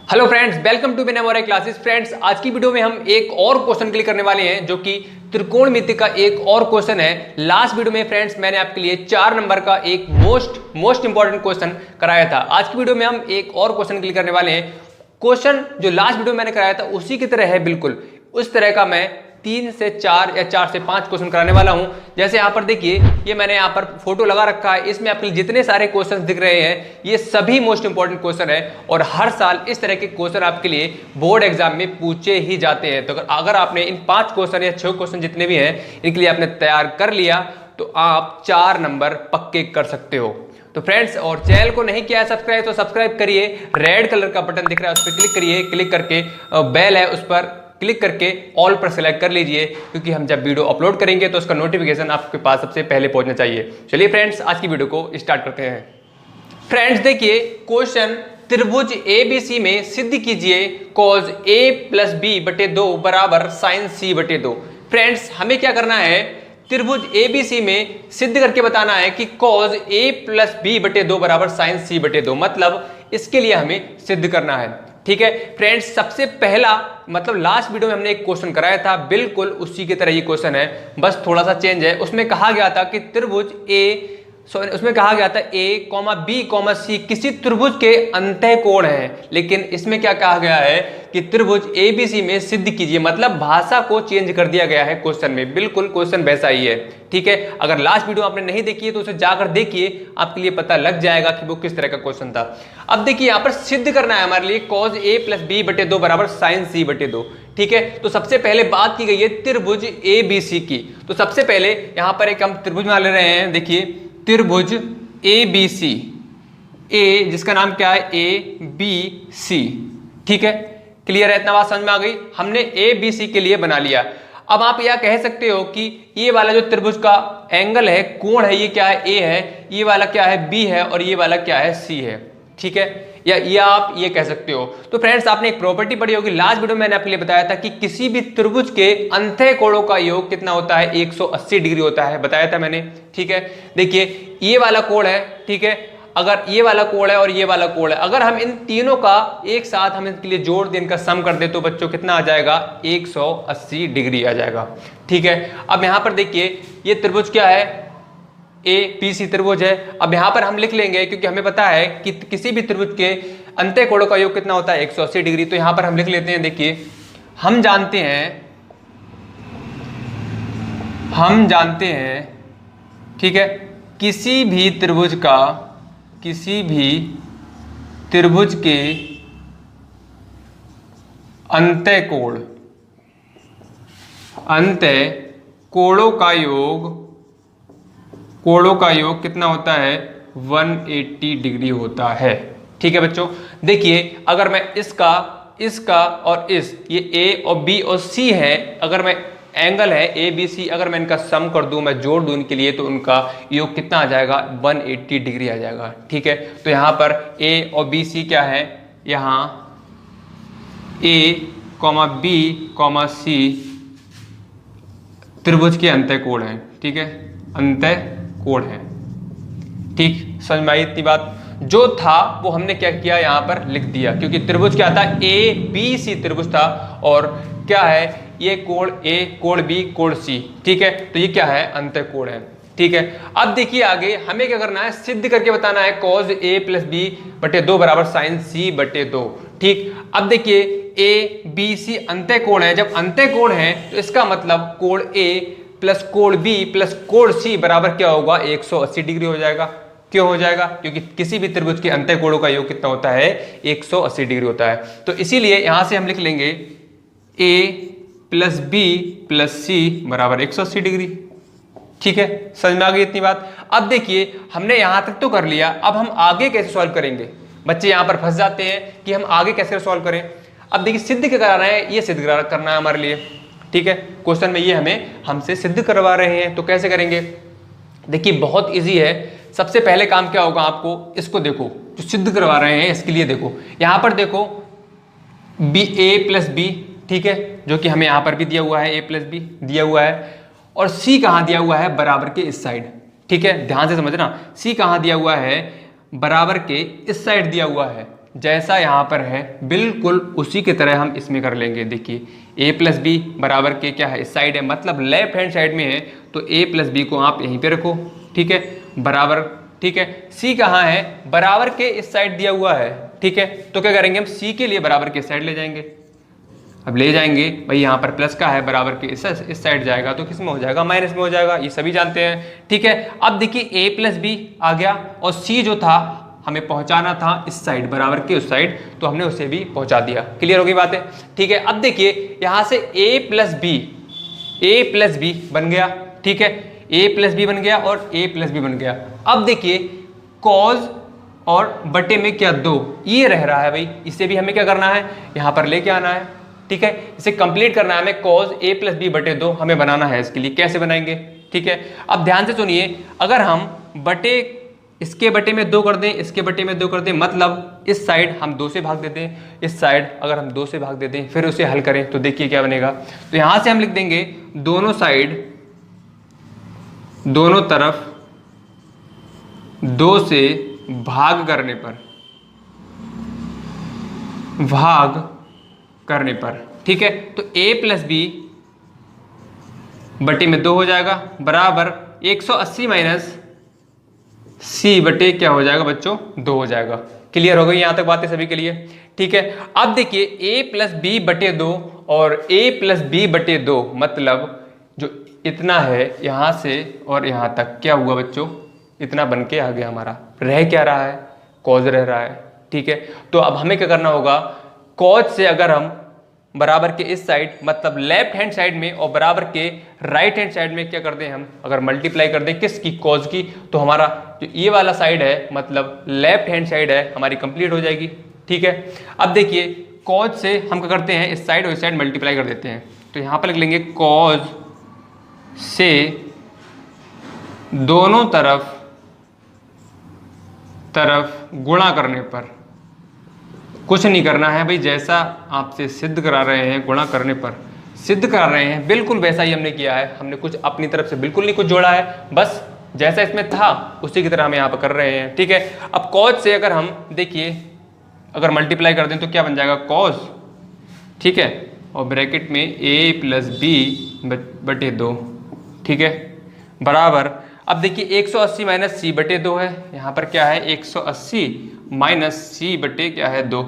Hello friends, welcome to बिना classes. Friends, आज की वीडियो में हम एक और क्वेश्चन क्लियर करने वाले हैं जो कि त्रिकोणमिति का एक और क्वेश्चन है। लास्ट वीडियो में फ्रेंड्स मैंने आपके लिए 4 नंबर का एक मोस्ट इंपॉर्टेंट क्वेश्चन कराया था। आज की वीडियो में हम एक और क्वेश्चन क्लियर करने वाले हैं। क्वेश्चन जो लास्ट वीडियो में मैंने कराया था उसी की तरह है, बिल्कुल उस तरह का मैं 3 से 4 या 4 से 5 क्वेश्चन कराने वाला हूं। जैसे यहाँ पर देखिए, ये मैंने यहाँ पर फोटो लगा रखा है, इसमें आपके जितने सारे क्वेश्चंस दिख रहे हैं ये सभी मोस्ट इंपॉर्टेंट क्वेश्चन है और हर साल इस तरह के क्वेश्चन आपके लिए बोर्ड एग्जाम में पूछे ही जाते हैं। तो अगर आपने इन 5 क्वेश्चन या 6 क्वेश्चन जितने भी हैं इनके लिए आपने तैयार कर लिया तो आप 4 नंबर पक्के कर सकते हो। तो फ्रेंड्स, और चैनल को नहीं किया है सब्सक्राइब तो सब्सक्राइब करिए। रेड कलर का बटन दिख रहा है उस पर क्लिक करिए, क्लिक करके बेल है उस पर क्लिक करके ऑल पर सेलेक्ट कर लीजिए, क्योंकि हम जब वीडियो अपलोड करेंगे तो उसका नोटिफिकेशन आपके पास सबसे पहले पहुंचना चाहिए। चलिए फ्रेंड्स, आज की वीडियो को स्टार्ट करते हैं। फ्रेंड्स देखिए, क्वेश्चन त्रिभुज ABC में सिद्ध कीजिए cos A + B बटे 2 बराबर sin C बटे 2। फ्रेंड्स, हमें क्या करना है, त्रिभुज ABC में सिद्ध करके बताना है कि cos A + B बटे 2 बराबर sin C बटे 2। मतलब इसके लिए हमें सिद्ध करना है। ठीक है फ्रेंड्स, सबसे पहला मतलब लास्ट वीडियो में हमने एक क्वेश्चन कराया था, बिल्कुल उसी की तरह ये क्वेश्चन है, बस थोड़ा सा चेंज है। उसमें कहा गया था कि त्रिभुज उसमें कहा गया था A, B, C किसी त्रिभुज के अंतःकोण है, लेकिन इसमें क्या कहा गया है कि त्रिभुज ABC में सिद्ध कीजिए। मतलब भाषा को चेंज कर दिया गया है क्वेश्चन में, बिल्कुल क्वेश्चन वैसा ही है। ठीक है, अगर लास्ट वीडियो आपने नहीं देखी है तो उसे जाकर देखिए, आपके लिए पता लग जाएगा कि वो किस तरह का क्वेश्चन था। अब देखिए, यहाँ पर सिद्ध करना है हमारे लिए cos A + B बटे 2 बराबर sin C बटे 2। ठीक है, तो सबसे पहले बात की गई है त्रिभुज ABC की। तो सबसे पहले यहाँ पर एक हम त्रिभुज बना ले रहे हैं। देखिए, त्रिभुज ABC, A जिसका नाम क्या है ABC। ठीक है, क्लियर है, इतना बात समझ में आ गई। हमने ABC के लिए बना लिया। अब आप यह कह सकते हो कि ये वाला जो त्रिभुज का एंगल है, कोण है, ये क्या है A है, ये वाला क्या है B है और ये वाला क्या है C है। ठीक है, या आप ये कह सकते हो। तो फ्रेंड्स, आपने एक प्रॉपर्टी पढ़ी होगी, लास्ट वीडियो में मैंने आपके लिए बताया था कि किसी भी त्रिभुज के अंतःकोणों का योग कितना होता है, 180 डिग्री होता है, बताया था मैंने। ठीक है, देखिए ये वाला कोण है, ठीक है, अगर ये वाला कोण है और ये वाला कोण है, अगर हम इन तीनों का एक साथ हम इनके लिए जोड़ दें, इनका सम कर दे तो बच्चों कितना आ जाएगा, 180 डिग्री आ जाएगा। ठीक है, अब यहां पर देखिए ये त्रिभुज क्या है, ABC त्रिभुज है। अब यहां पर हम लिख लेंगे, क्योंकि हमें पता है कि किसी भी त्रिभुज के अंतःकोणों का योग कितना होता है, 180 डिग्री। तो यहां पर हम लिख लेते हैं, देखिए हम जानते हैं, ठीक है, किसी भी त्रिभुज के कोणों का योग कितना होता है, 180 डिग्री होता है। ठीक है बच्चों, देखिए अगर मैं इसका और ये A और B और C है, अगर मैं एंगल है ABC, अगर मैं इनका सम कर दूं, मैं जोड़ दूं इनके लिए, तो उनका योग कितना आ जाएगा, 180 डिग्री आ जाएगा। ठीक है, तो यहां पर A और BC क्या है, यहां A, B, C त्रिभुज के अंतःकोण है। ठीक है, अंतःकोण है। ठीक, समझ में आई इतनी बात। जो था वो हमने क्या किया, यहां पर लिख दिया, क्योंकि त्रिभुज क्या था, ABC त्रिभुज था और क्या है, ये कोण A, कोण B, कोण C। ठीक है, तो ये क्या है, अंतःकोण है। ठीक है, अब देखिए आगे हमें क्या करना है, सिद्ध करके बताना है cos A + B बटे 2 बराबर sin C बटे 2। ठीक, अब देखिए ABC अंतःकोण है, जब अंतःकोण है तो इसका मतलब कोण A प्लस कोण B प्लस कोण C बराबर क्या होगा, 180 डिग्री हो जाएगा। क्यों हो जाएगा, क्योंकि किसी भी त्रिभुज के अंतःकोणों का योग कितना होता है, 180 डिग्री होता है। तो इसीलिए यहां से हम लिख लेंगे A + B + C बराबर 180 डिग्री। ठीक है, समझ में आ गई इतनी बात। अब देखिए हमने यहां तक तो कर लिया, अब हम आगे कैसे सॉल्व करेंगे। बच्चे यहां पर फंस जाते हैं कि हम आगे कैसे सॉल्व करें। अब देखिए सिद्ध क्या करा रहे हैं, ये सिद्ध करना है हमारे लिए। ठीक है, क्वेश्चन में ये हमसे सिद्ध करवा रहे हैं, तो कैसे करेंगे। देखिए बहुत इजी है। सबसे पहले काम क्या होगा, आपको इसको देखो, जो सिद्ध करवा रहे हैं इसके लिए देखो, यहां पर देखो A + B, ठीक है, जो कि हमें यहां पर भी दिया हुआ है, A + B दिया हुआ है, और C कहां दिया हुआ है, बराबर के इस साइड। ठीक है, ध्यान से समझना, C कहां दिया हुआ है, बराबर के इस साइड दिया हुआ है। जैसा यहाँ पर है बिल्कुल उसी की तरह हम इसमें कर लेंगे। देखिए ए प्लस बी बराबर के क्या है, इस साइड है, मतलब लेफ्ट हैंड साइड में है, तो ए प्लस बी को आप यहीं पे रखो, ठीक है, बराबर, ठीक है। सी कहाँ है, बराबर के इस साइड दिया हुआ है, ठीक है, तो क्या करेंगे हम सी के लिए बराबर के साइड ले जाएंगे। अब ले जाएंगे भाई, यहाँ पर प्लस का है, बराबर के इस साइड जाएगा तो किस में हो जाएगा, माइनस में हो जाएगा, ये सभी जानते हैं, ठीक है। अब देखिए ए प्लस बी आ गया और सी जो था हमें पहुंचाना था इस साइड, बराबर के उस साइड, तो हमने उसे भी पहुंचा दिया। क्लियर हो गई बात है, ठीक है। अब देखिए यहाँ से ए प्लस बी बन गया, ठीक है, ए प्लस बी बन गया और ए प्लस बी बन गया। अब देखिए कॉज और बटे में क्या 2 ये रह रहा है भाई, इसे भी हमें क्या करना है, यहाँ पर लेके आना है, ठीक है, इसे कंप्लीट करना है हमें। कॉज ए प्लस बी बटे 2 हमें बनाना है, इसके लिए कैसे बनाएंगे, ठीक है। अब ध्यान से सुनिए, अगर हम इसके बटे में 2 कर दें, इसके बटे में 2 कर दें, मतलब इस साइड हम 2 से भाग देते हैं, इस साइड अगर हम 2 से भाग देते हैं, फिर उसे हल करें तो देखिए क्या बनेगा। तो यहां से हम लिख देंगे दोनों साइड, दोनों तरफ 2 से भाग करने पर, ठीक है। तो a प्लस बी बटे में 2 हो जाएगा, बराबर 180 माइनस सी बटे क्या हो जाएगा बच्चों, 2 हो जाएगा। क्लियर हो गई यहां तक बातें सभी के लिए, ठीक है। अब देखिए a प्लस बी बटे 2 और a प्लस बी बटे 2, मतलब जो इतना है यहां से और यहां तक क्या हुआ बच्चों, इतना बन के आ गया हमारा। रह क्या रहा है, कॉज रह रहा है, ठीक है। तो अब हमें क्या करना होगा, कॉज से अगर हम बराबर के इस साइड, मतलब लेफ्ट हैंड साइड में, और बराबर के राइट हैंड साइड में क्या कर दें हम, अगर मल्टीप्लाई कर दें किसकी, कॉज की, तो हमारा जो ये वाला साइड है, मतलब लेफ्ट हैंड साइड है, हमारी कंप्लीट हो जाएगी, ठीक है। अब देखिए कॉज से हम क्या करते हैं, इस साइड और इस साइड मल्टीप्लाई कर देते हैं, तो यहां पर लिख लेंगे कॉज से दोनों तरफ गुणा करने पर, कुछ नहीं करना है भाई, जैसा आपसे सिद्ध करा रहे हैं, गुणा करने पर सिद्ध करा रहे हैं, बिल्कुल वैसा ही हमने किया है। हमने कुछ अपनी तरफ से बिल्कुल नहीं कुछ जोड़ा है, बस जैसा इसमें था उसी की तरह हम यहाँ पर कर रहे हैं, ठीक है। अब कॉज से अगर हम देखिए, अगर मल्टीप्लाई कर दें तो क्या बन जाएगा, कॉज, ठीक है, और ब्रैकेट में a प्लस बी बटे 2, ठीक है, बराबर। अब देखिए 180 माइनस सी बटे 2 है, यहाँ पर क्या है 180 माइनस सी बटे क्या है 2,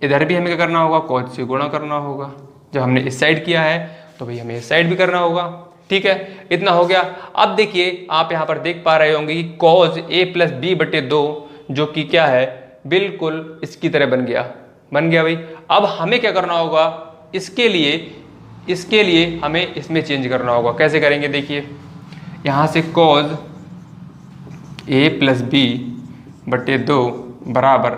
इधर भी हमें क्या करना होगा, कॉज से गुणा करना होगा। जब हमने इस साइड किया है तो भाई हमें इस साइड भी करना होगा, ठीक है, इतना हो गया। अब देखिए आप यहाँ पर देख पा रहे होंगे कि कॉज ए प्लस बी बटे 2 जो कि क्या है, बिल्कुल इसकी तरह बन गया भाई। अब हमें क्या करना होगा, इसके लिए हमें इसमें चेंज करना होगा। कैसे करेंगे, देखिए यहाँ से कॉज ए प्लस बी बटे 2 बराबर,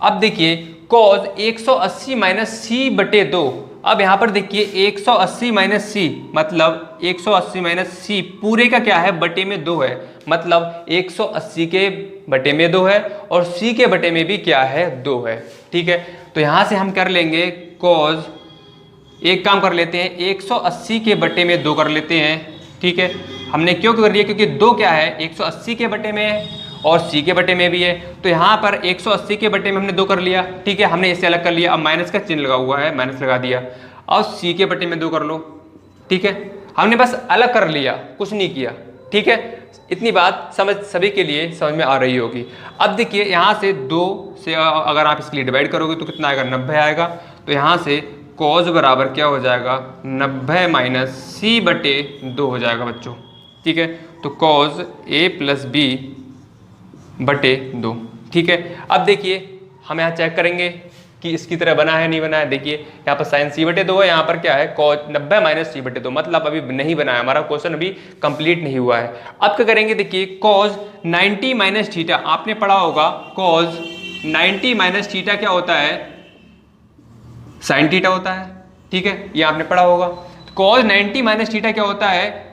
अब देखिए कॉज 180 माइनस सी बटे 2। अब यहाँ पर देखिए 180 माइनस सी, मतलब 180 माइनस सी पूरे का क्या है, बटे में 2 है, मतलब 180 के बटे में 2 है और सी के बटे में भी क्या है, 2 है, ठीक है। तो यहाँ से हम कर लेंगे कॉज, एक काम कर लेते हैं, 180 के बटे में 2 कर लेते हैं, ठीक है। हमने क्यों कर लिया, क्योंकि 2 क्या है 180 के बटे में है और सी के बटे में भी है, तो यहाँ पर 180 के बटे में हमने 2 कर लिया, ठीक है, हमने इसे अलग कर लिया। अब माइनस का चिन्ह लगा हुआ है, माइनस लगा दिया, और सी के बटे में 2 कर लो, ठीक है, हमने बस अलग कर लिया, कुछ नहीं किया, ठीक है। इतनी बात सभी के लिए समझ में आ रही होगी। अब देखिए यहाँ से 2 से अगर आप इसके लिए डिवाइड करोगे तो कितना आएगा, 90 आएगा। तो यहाँ से कॉज बराबर क्या हो जाएगा, 90 माइनस सी बटे 2 हो जाएगा बच्चों, ठीक है। तो कॉज ए प्लस बी बटे 2, ठीक है। अब देखिए हम यहाँ चेक करेंगे कि इसकी तरह बना है नहीं बना है। देखिए यहाँ पर साइन सी बटे 2 है, यहाँ पर क्या है कॉज 90 माइनस सी बटे 2, मतलब अभी नहीं बना है, हमारा क्वेश्चन अभी कंप्लीट नहीं हुआ है। अब क्या करेंगे, देखिए कॉज 90 माइनस थीटा, आपने पढ़ा होगा कॉज 90 माइनस थीटा क्या होता है, साइन थीटा होता है, ठीक है, ये आपने पढ़ा होगा। कॉज 90 माइनस थीटा क्या होता है,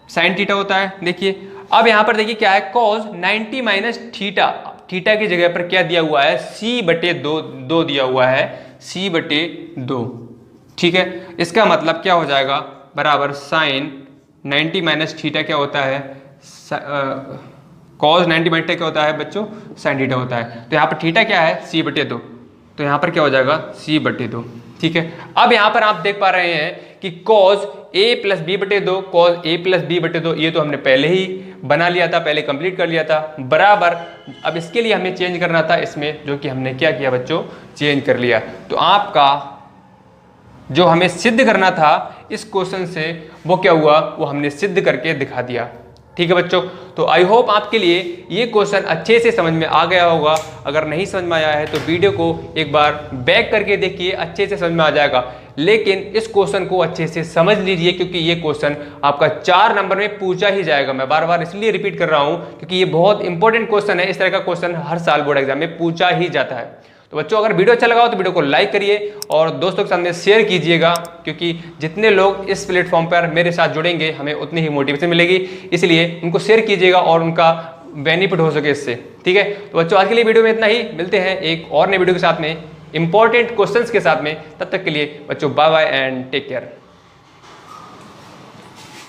साइन थीटा होता है। देखिए अब यहां पर देखिए क्या है, कॉज 90 माइनस थीटा, थीटा की जगह पर क्या दिया हुआ है, सी बटे 2 दिया हुआ है, सी बटे 2, ठीक है। इसका मतलब क्या हो जाएगा, बराबर साइन 90 माइनस थीटा क्या होता है, कॉज 90 माइनस थीटा क्या होता है बच्चों, साइन थीटा होता है। तो यहाँ पर थीटा क्या है, सी बटे 2, तो यहाँ पर क्या हो जाएगा c/2। ठीक है, अब यहाँ पर आप देख पा रहे हैं कि cos a प्लस बी बटे दो, cos a प्लस बी बटे दो, ये तो हमने पहले ही बना लिया था, पहले कंप्लीट कर लिया था, बराबर। अब इसके लिए हमें चेंज करना था इसमें, जो कि हमने क्या किया बच्चों, चेंज कर लिया। तो आपका जो हमें सिद्ध करना था इस क्वेश्चन से, वो क्या हुआ, वो हमने सिद्ध करके दिखा दिया। ठीक है बच्चों, तो आई होप आपके लिए ये क्वेश्चन अच्छे से समझ में आ गया होगा। अगर नहीं समझ में आया है तो वीडियो को एक बार बैक करके देखिए, अच्छे से समझ में आ जाएगा। लेकिन इस क्वेश्चन को अच्छे से समझ लीजिए, क्योंकि ये क्वेश्चन आपका 4 नंबर में पूछा ही जाएगा। मैं बार बार इसलिए रिपीट कर रहा हूं क्योंकि ये बहुत इंपॉर्टेंट क्वेश्चन है। इस तरह का क्वेश्चन हर साल बोर्ड एग्जाम में पूछा ही जाता है। तो बच्चों, अगर वीडियो अच्छा लगा हो तो वीडियो को लाइक करिए और दोस्तों के सामने शेयर कीजिएगा, क्योंकि जितने लोग इस प्लेटफॉर्म पर मेरे साथ जुड़ेंगे हमें उतनी ही मोटिवेशन मिलेगी। इसलिए उनको शेयर कीजिएगा और उनका बेनिफिट हो सके इससे। ठीक है, तो बच्चों आज के लिए वीडियो में इतना ही। मिलते हैं एक और नए वीडियो के साथ में, इंपॉर्टेंट क्वेश्चंस के साथ में। तब तक के लिए बच्चों bye bye and take care.